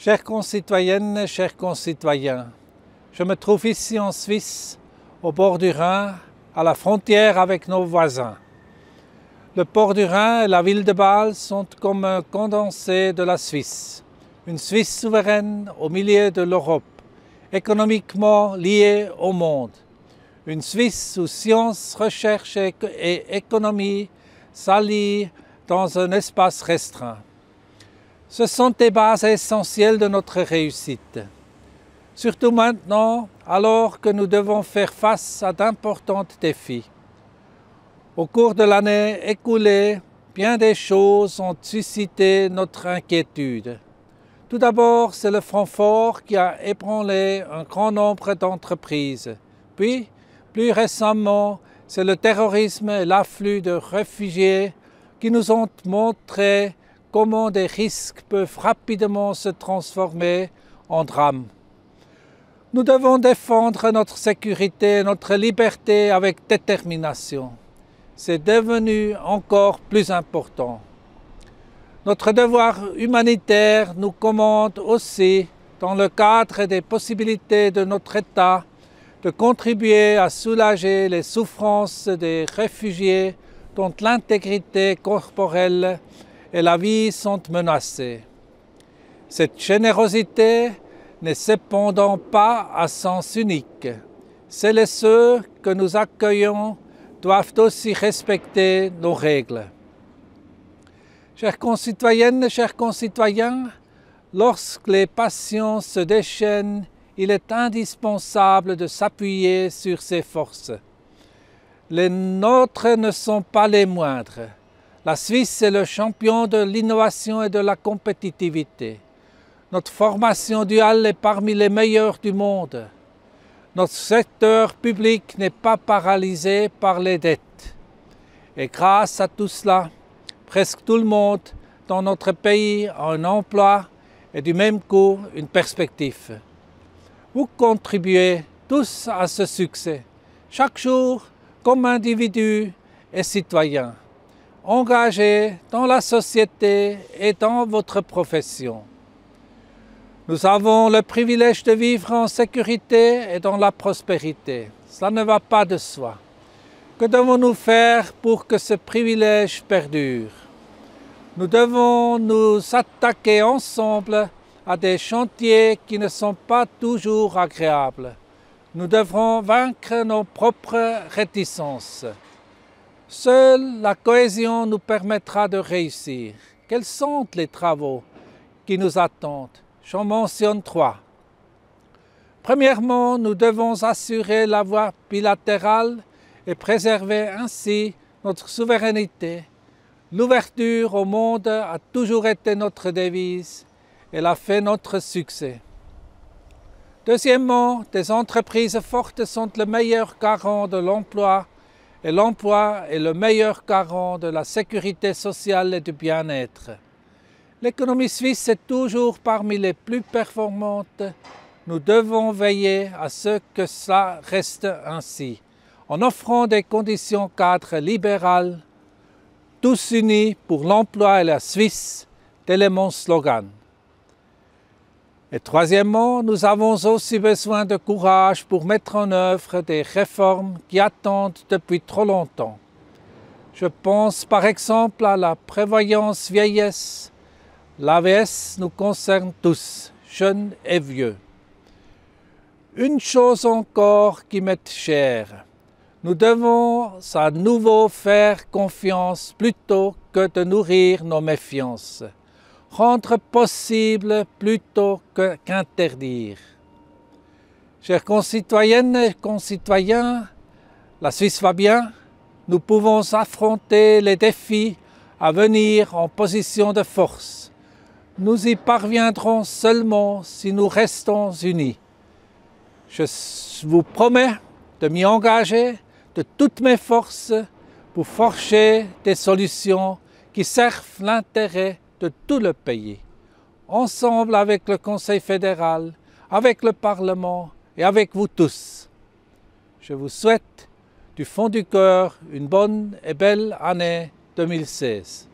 Chères concitoyennes, chers concitoyens, je me trouve ici en Suisse, au bord du Rhin, à la frontière avec nos voisins. Le port du Rhin et la ville de Bâle sont comme un condensé de la Suisse. Une Suisse souveraine au milieu de l'Europe, économiquement liée au monde. Une Suisse où science, recherche et économie s'allient dans un espace restreint. Ce sont des bases essentielles de notre réussite. Surtout maintenant, alors que nous devons faire face à d'importants défis. Au cours de l'année écoulée, bien des choses ont suscité notre inquiétude. Tout d'abord, c'est le Francfort qui a ébranlé un grand nombre d'entreprises. Puis, plus récemment, c'est le terrorisme et l'afflux de réfugiés qui nous ont montré comment des risques peuvent rapidement se transformer en drame. Nous devons défendre notre sécurité et notre liberté avec détermination. C'est devenu encore plus important. Notre devoir humanitaire nous commande aussi, dans le cadre des possibilités de notre État, de contribuer à soulager les souffrances des réfugiés dont l'intégrité corporelle et la vie sont menacées. Cette générosité n'est cependant pas à sens unique. Celles et ceux que nous accueillons doivent aussi respecter nos règles. Chères concitoyennes, chers concitoyens, lorsque les passions se déchaînent, il est indispensable de s'appuyer sur ces forces. Les nôtres ne sont pas les moindres. La Suisse est le champion de l'innovation et de la compétitivité. Notre formation duale est parmi les meilleures du monde. Notre secteur public n'est pas paralysé par les dettes. Et grâce à tout cela, presque tout le monde dans notre pays a un emploi et du même coup une perspective. Vous contribuez tous à ce succès, chaque jour comme individu et citoyen, engagés dans la société et dans votre profession. Nous avons le privilège de vivre en sécurité et dans la prospérité. Cela ne va pas de soi. Que devons-nous faire pour que ce privilège perdure? Nous devons nous attaquer ensemble à des chantiers qui ne sont pas toujours agréables. Nous devrons vaincre nos propres réticences. Seule la cohésion nous permettra de réussir. Quels sont les travaux qui nous attendent? J'en mentionne 3. Premièrement, nous devons assurer la voie bilatérale et préserver ainsi notre souveraineté. L'ouverture au monde a toujours été notre devise. Elle a fait notre succès. Deuxièmement, des entreprises fortes sont le meilleur garant de l'emploi et l'emploi est le meilleur garant de la sécurité sociale et du bien-être. L'économie suisse est toujours parmi les plus performantes. Nous devons veiller à ce que cela reste ainsi, en offrant des conditions cadres libérales, tous unis pour l'emploi et la Suisse, tel est mon slogan. Et troisièmement, nous avons aussi besoin de courage pour mettre en œuvre des réformes qui attendent depuis trop longtemps. Je pense par exemple à la prévoyance vieillesse. L'AVS nous concerne tous, jeunes et vieux. Une chose encore qui m'est chère. Nous devons à nouveau faire confiance plutôt que de nourrir nos méfiances. Rendre possible plutôt qu'interdire. Chers concitoyennes et concitoyens, la Suisse va bien. Nous pouvons affronter les défis à venir en position de force. Nous y parviendrons seulement si nous restons unis. Je vous promets de m'y engager de toutes mes forces pour forger des solutions qui servent l'intérêt de tout le pays, ensemble avec le Conseil fédéral, avec le Parlement et avec vous tous. Je vous souhaite du fond du cœur une bonne et belle année 2016.